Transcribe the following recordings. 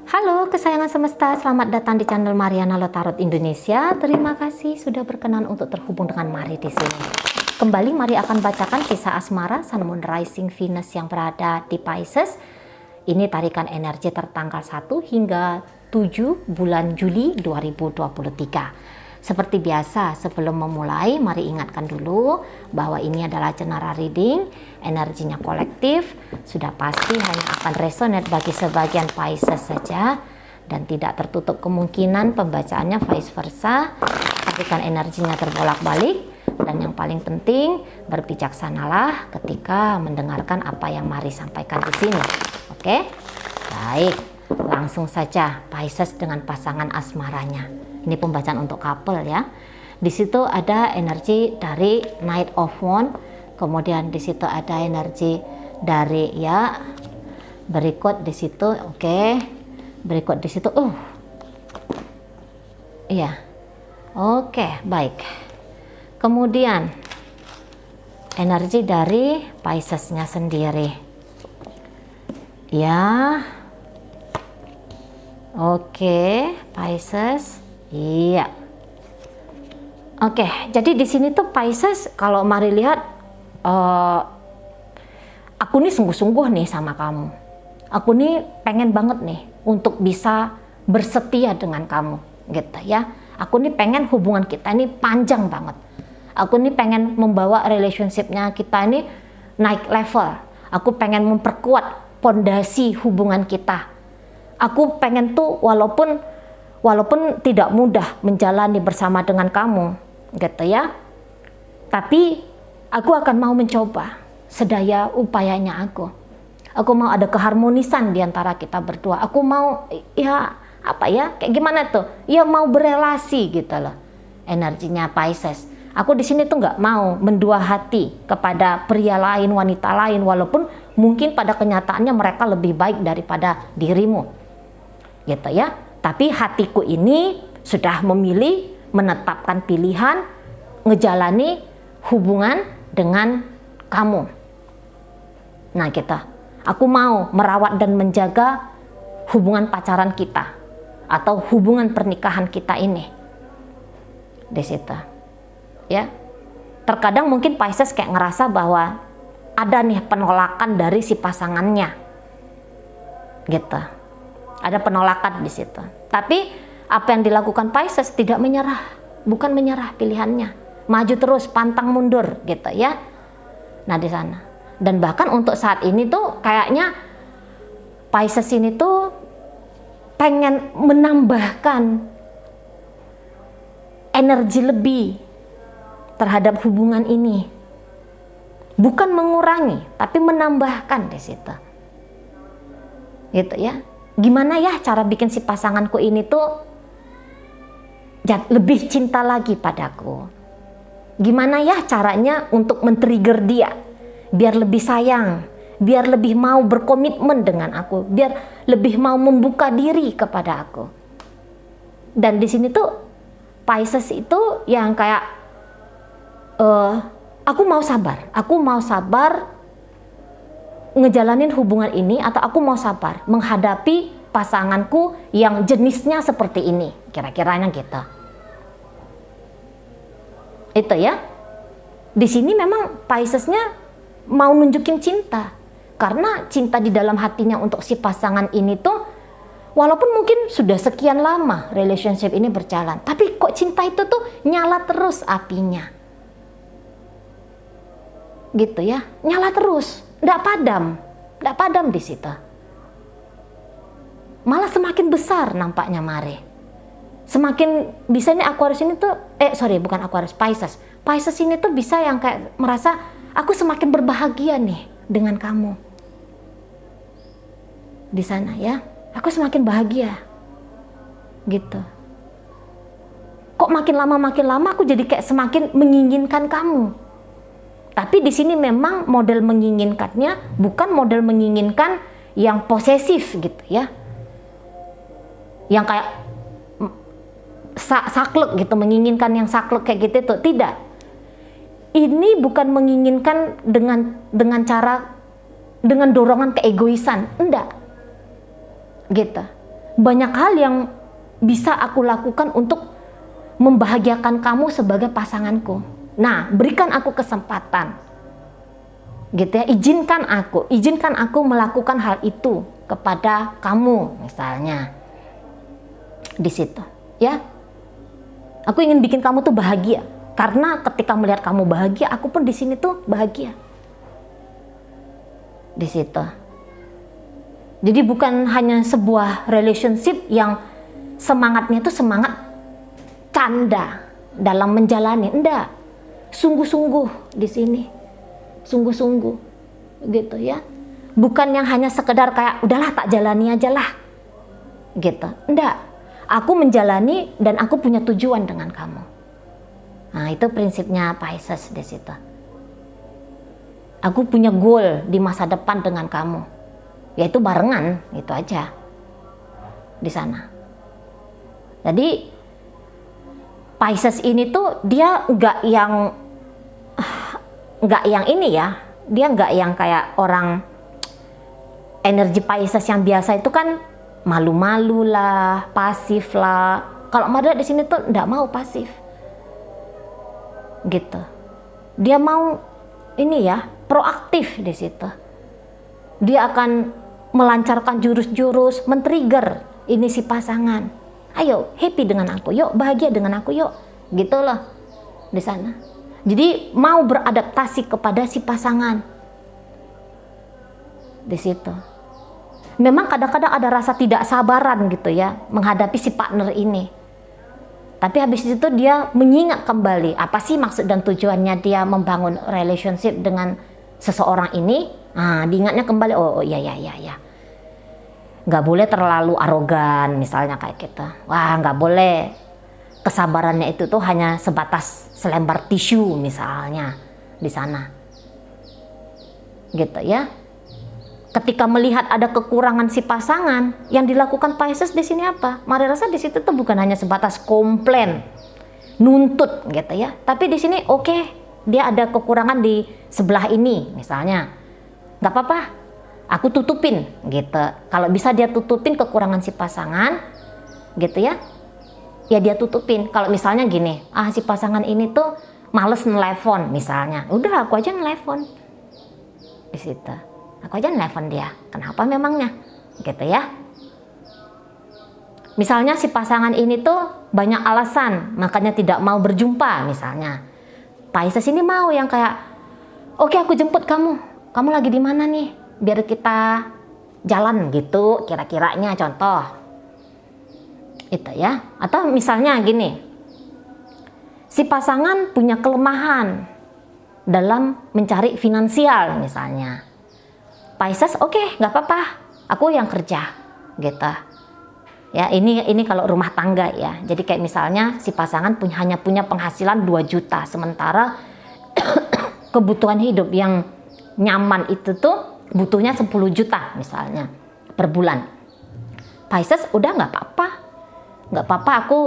Halo kesayangan semesta, selamat datang di channel Mariana Lotarot Indonesia. Terima kasih sudah berkenan untuk terhubung dengan Mari di sini. Kembali Mari akan bacakan kisah asmara Sun Moon Rising Venus yang berada di Pisces. Ini tarikan energi tertanggal 1 hingga 7 bulan Juli 2023. Seperti biasa, sebelum memulai, mari ingatkan dulu bahwa ini adalah general reading, energinya kolektif, sudah pasti hanya akan resonate bagi sebagian Pisces saja, dan tidak tertutup kemungkinan pembacaannya vice versa, tapi kan energinya terbolak-balik, dan yang paling penting, berbijaksanalah ketika mendengarkan apa yang Mari sampaikan di sini. Oke? Baik, langsung saja Pisces dengan pasangan asmaranya. Ini pembacaan untuk couple ya. Di situ ada energi dari Knight of Wands, kemudian di situ ada energi dari ya berikut di situ, oke. Berikut di situ, iya, oke, baik. Kemudian energi dari Pisces-nya sendiri, ya, oke, Pisces. Iya. Oke, jadi di sini tuh Pisces kalau Mari lihat, aku nih sungguh-sungguh nih sama kamu. Aku nih pengen banget nih untuk bisa bersetia dengan kamu, gitu ya. Aku nih pengen hubungan kita ini panjang banget. Aku nih pengen membawa relationship-nya kita ini naik level. Aku pengen memperkuat pondasi hubungan kita. Aku pengen tuh walaupun tidak mudah menjalani bersama dengan kamu, gitu ya. Tapi aku akan mau mencoba sedaya upayanya aku. Aku mau ada keharmonisan di antara kita berdua. Aku mau ya apa ya, kayak gimana tuh? Ya mau berelasi gitu loh. Energinya Pisces. Aku di sini tuh nggak mau mendua hati kepada pria lain, wanita lain, walaupun mungkin pada kenyataannya mereka lebih baik daripada dirimu, gitu ya. Tapi hatiku ini sudah memilih, menetapkan pilihan, ngejalani hubungan dengan kamu. Nah aku mau merawat dan menjaga hubungan pacaran kita atau hubungan pernikahan kita ini. Di situ, ya. Terkadang mungkin Pisces kayak ngerasa bahwa ada nih penolakan dari si pasangannya, gitu. Ada penolakan di situ. Tapi apa yang dilakukan Pisces tidak menyerah, bukan menyerah pilihannya, maju terus, pantang mundur, gitu ya. Nah di sana. Dan bahkan untuk saat ini tuh kayaknya Pisces ini tuh pengen menambahkan energi lebih terhadap hubungan ini, bukan mengurangi, tapi menambahkan di situ, gitu ya. Gimana ya cara bikin si pasanganku ini tuh lebih cinta lagi padaku? Gimana ya caranya untuk men-trigger dia biar lebih sayang, biar lebih mau berkomitmen dengan aku, biar lebih mau membuka diri kepada aku. Dan di sini tuh Pisces itu yang kayak aku mau sabar ngejalanin hubungan ini, atau aku mau sabar menghadapi pasanganku yang jenisnya seperti ini, kira-kiranya gitu. Itu ya. Di sini memang Pisces-nya mau nunjukin cinta, karena cinta di dalam hatinya untuk si pasangan ini tuh, walaupun mungkin sudah sekian lama relationship ini berjalan, tapi kok cinta itu tuh nyala terus apinya, gitu ya, nyala terus. Nggak padam di situ. Malah semakin besar nampaknya Mari. Semakin bisa nih Aquarius ini tuh, bukan Aquarius, Pisces. Pisces ini tuh bisa yang kayak merasa aku semakin berbahagia nih dengan kamu. Di sana ya, aku semakin bahagia. Gitu. Kok makin lama aku jadi kayak semakin menginginkan kamu. Tapi di sini memang model menginginkannya bukan model menginginkan yang posesif gitu ya. Yang kayak saklek gitu, menginginkan yang saklek kayak gitu tuh, tidak. Ini bukan menginginkan dengan cara dengan dorongan keegoisan, enggak. Gitu. banyak hal yang bisa aku lakukan untuk membahagiakan kamu sebagai pasanganku. Nah, berikan aku kesempatan, gitu ya. Izinkan aku melakukan hal itu kepada kamu, misalnya di situ, ya. Aku ingin bikin kamu tuh bahagia, karena ketika melihat kamu bahagia, aku pun di sini tuh bahagia, di situ. Jadi bukan hanya sebuah relationship yang semangatnya itu semangat canda dalam menjalani, enggak, sungguh-sungguh di sini, sungguh-sungguh, gitu ya. Bukan yang hanya sekedar kayak udahlah tak jalani aja lah, gitu, enggak. Aku menjalani dan aku punya tujuan dengan kamu. Nah, itu prinsipnya Pisces di situ. Aku punya goal di masa depan dengan kamu, yaitu barengan, itu aja di sana. Jadi Pisces ini tuh dia nggak yang ini ya, dia nggak yang kayak orang energi Pisces yang biasa itu kan malu-malu lah, pasif lah. Kalau Maria di sini tuh nggak mau pasif, gitu. Dia mau ini ya, proaktif di situ. Dia akan melancarkan jurus-jurus, men-trigger ini si pasangan. Ayo happy dengan aku, yuk bahagia dengan aku, yuk, gitu loh di sana. Jadi mau beradaptasi kepada si pasangan di situ. Memang kadang-kadang ada rasa tidak sabaran gitu ya menghadapi si partner ini. Tapi habis itu dia mengingat kembali apa sih maksud dan tujuannya dia membangun relationship dengan seseorang ini. Nah, diingatnya kembali, oh iya. Nggak boleh terlalu arogan misalnya kayak gitu. Wah, nggak boleh. Kesabarannya itu tuh hanya sebatas selembar tisu misalnya di sana. Gitu ya. Ketika melihat ada kekurangan si pasangan, yang dilakukan Pisces di sini apa? Mari rasa di situ tuh bukan hanya sebatas komplain, nuntut gitu ya. Tapi di sini oke, dia ada kekurangan di sebelah ini misalnya. Nggak apa-apa, aku tutupin gitu. Kalau bisa dia tutupin kekurangan si pasangan, gitu ya. Ya dia tutupin. Kalau misalnya gini, si pasangan ini tuh males nelfon misalnya. Udah aku aja nelfon di situ. Aku aja nelfon dia. Kenapa memangnya? Gitu ya. Misalnya si pasangan ini tuh banyak alasan, makanya tidak mau berjumpa misalnya. Pisces ini mau yang kayak, oke aku jemput kamu. Kamu lagi di mana nih? Biar kita jalan gitu, kira-kiranya contoh. Itu ya. Atau misalnya gini. Si pasangan punya kelemahan dalam mencari finansial misalnya. Pisces, oke, nggak apa-apa, aku yang kerja, gitu. Ya, ini kalau rumah tangga ya. Jadi kayak misalnya si pasangan hanya punya penghasilan 2 juta, sementara kebutuhan hidup yang nyaman itu tuh butuhnya 10 juta misalnya per bulan. Pisces, udah nggak apa-apa, aku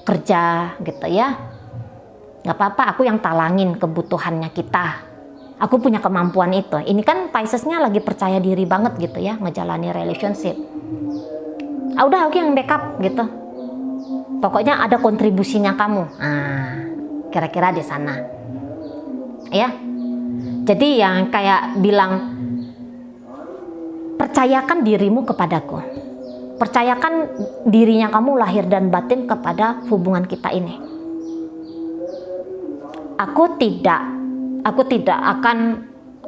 kerja, gitu ya. Nggak apa-apa, aku yang talangin kebutuhannya kita. Aku punya kemampuan itu. Ini kan Pisces-nya lagi percaya diri banget gitu ya, ngejalani relationship. Udah aku yang backup gitu. Pokoknya ada kontribusinya kamu. Kira-kira di sana. Ya. Jadi yang kayak bilang, percayakan dirimu kepadaku. Percayakan dirinya kamu lahir dan batin kepada hubungan kita ini.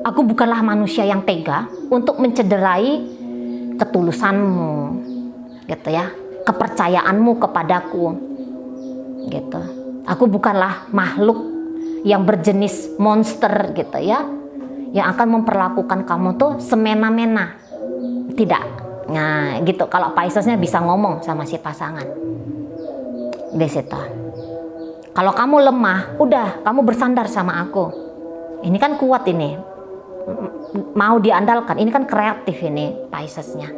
Aku bukanlah manusia yang tega untuk mencederai ketulusanmu, gitu ya, kepercayaanmu kepadaku, gitu. Aku bukanlah makhluk yang berjenis monster, gitu ya, yang akan memperlakukan kamu tuh semena-mena, tidak. Nah, gitu. Kalau Pisces-nya bisa ngomong sama si pasangan di situ. Kalau kamu lemah, udah kamu bersandar sama aku. Ini kan kuat ini. Mau diandalkan. Ini kan kreatif ini Pisces-nya.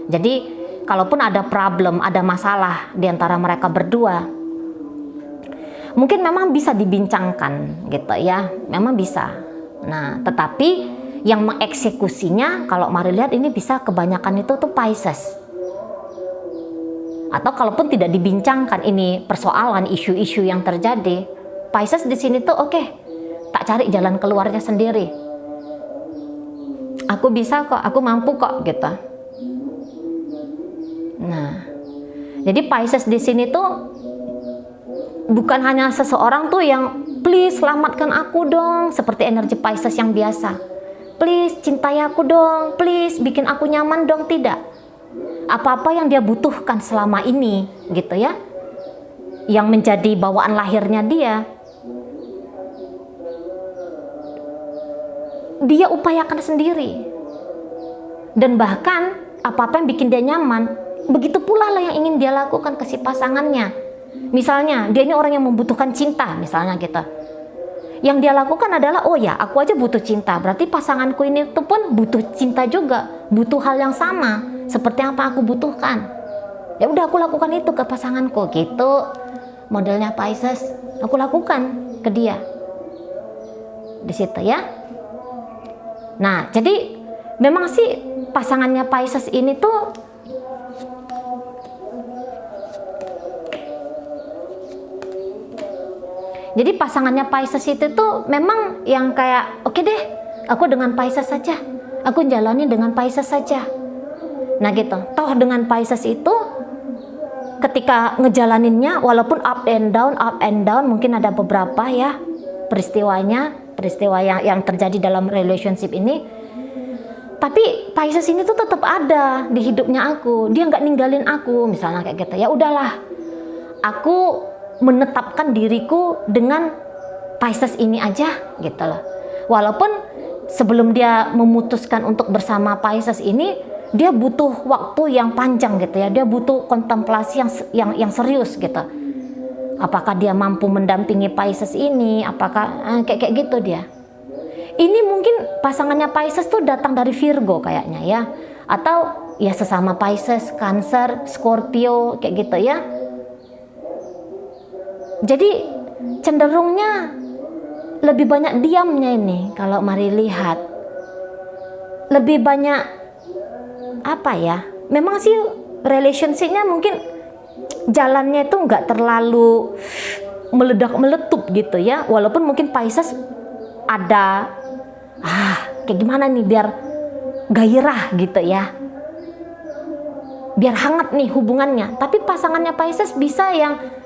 Jadi kalaupun ada problem, ada masalah di antara mereka berdua, mungkin memang bisa dibincangkan gitu ya. Memang bisa. Nah, tetapi yang mengeksekusinya kalau mari lihat ini bisa kebanyakan itu tuh Pisces. Atau kalaupun tidak dibincangkan ini persoalan isu-isu yang terjadi, Pisces di sini tuh oke, tak cari jalan keluarnya sendiri. Aku bisa kok, aku mampu kok gitu. Nah, jadi Pisces di sini tuh bukan hanya seseorang tuh yang please selamatkan aku dong, seperti energi Pisces yang biasa. Please cintai aku dong, please bikin aku nyaman dong, tidak. Apa-apa yang dia butuhkan selama ini gitu ya, yang menjadi bawaan lahirnya dia upayakan sendiri. Dan bahkan apa-apa yang bikin dia nyaman, begitu pula lah yang ingin dia lakukan ke si pasangannya. Misalnya dia ini orang yang membutuhkan cinta misalnya gitu, yang dia lakukan adalah, oh ya aku aja butuh cinta, berarti pasanganku ini tuh pun butuh cinta juga, butuh hal yang sama seperti apa aku butuhkan. Ya udah aku lakukan itu ke pasanganku gitu. Modelnya Pisces aku lakukan ke dia di situ ya. Nah, jadi memang sih pasangannya Pisces ini tuh jadi pasangannya Pisces itu tuh memang yang kayak oke deh, aku dengan Pisces saja, aku jalani dengan Pisces saja. Nah gitu, toh dengan Pisces itu ketika ngejalaninnya walaupun up and down, mungkin ada beberapa ya peristiwa yang terjadi dalam relationship ini, tapi Pisces ini tuh tetap ada di hidupnya aku, dia nggak ninggalin aku misalnya kayak gitu. Ya udahlah, aku menetapkan diriku dengan Pisces ini aja gitu loh. Walaupun sebelum dia memutuskan untuk bersama Pisces ini, dia butuh waktu yang panjang gitu ya, dia butuh kontemplasi yang serius gitu. Apakah dia mampu mendampingi Pisces ini, apakah kayak gitu dia. Ini mungkin pasangannya Pisces tuh datang dari Virgo kayaknya ya, atau ya sesama Pisces, Cancer, Scorpio kayak gitu ya. Jadi cenderungnya lebih banyak diamnya ini kalau mari lihat. Lebih banyak apa ya? Memang sih relationship-nya mungkin jalannya itu nggak terlalu meledak-meletup gitu ya. Walaupun mungkin Pisces ada kayak gimana nih biar gairah gitu ya. Biar hangat nih hubungannya. Tapi pasangannya Pisces bisa yang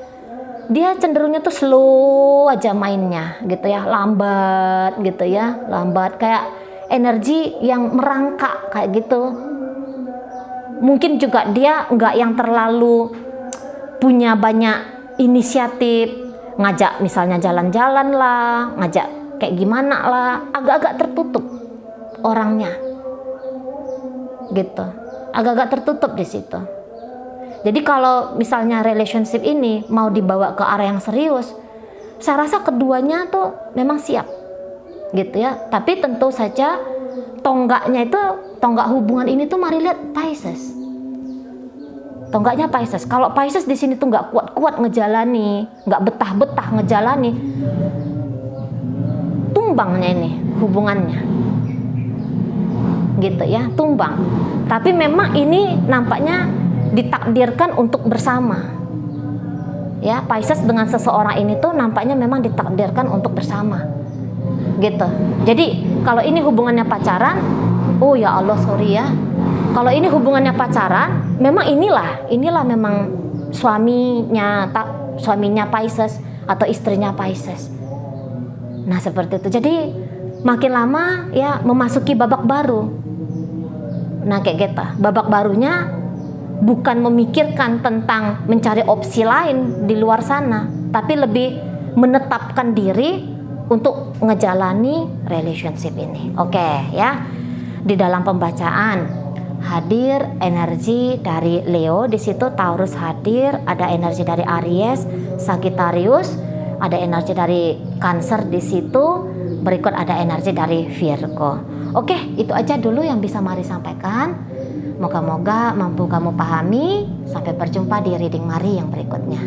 dia cenderungnya tuh slow aja mainnya gitu ya, lambat gitu ya, lambat kayak energi yang merangkak kayak gitu. Mungkin juga dia nggak yang terlalu punya banyak inisiatif, ngajak misalnya jalan-jalan lah, ngajak kayak gimana lah, agak-agak tertutup orangnya gitu, agak-agak tertutup di situ. Jadi kalau misalnya relationship ini mau dibawa ke arah yang serius, saya rasa keduanya tuh memang siap gitu ya. Tapi tentu saja tonggaknya itu, tonggak hubungan ini tuh mari lihat Pisces. Tonggaknya Pisces. Kalau Pisces di sini tuh nggak kuat-kuat ngejalani, nggak betah-betah ngejalani, tumbangnya ini hubungannya gitu ya, tumbang. Tapi memang ini nampaknya ditakdirkan untuk bersama ya. Pisces dengan seseorang ini tuh nampaknya memang ditakdirkan untuk bersama gitu. Jadi kalau ini hubungannya pacaran, oh ya Allah sorry ya, kalau ini hubungannya pacaran memang inilah memang suaminya Pisces atau istrinya Pisces. Nah seperti itu. Jadi makin lama ya memasuki babak baru. Nah kayak gitu, babak barunya bukan memikirkan tentang mencari opsi lain di luar sana, tapi lebih menetapkan diri untuk ngejalani relationship ini. Oke ya. Di dalam pembacaan hadir energi dari Leo, di situ Taurus hadir, ada energi dari Aries, Sagittarius, ada energi dari Cancer di situ, berikut ada energi dari Virgo. Oke, itu aja dulu yang bisa Mari sampaikan. Moga-moga mampu kamu pahami. Sampai berjumpa di reading Mari yang berikutnya.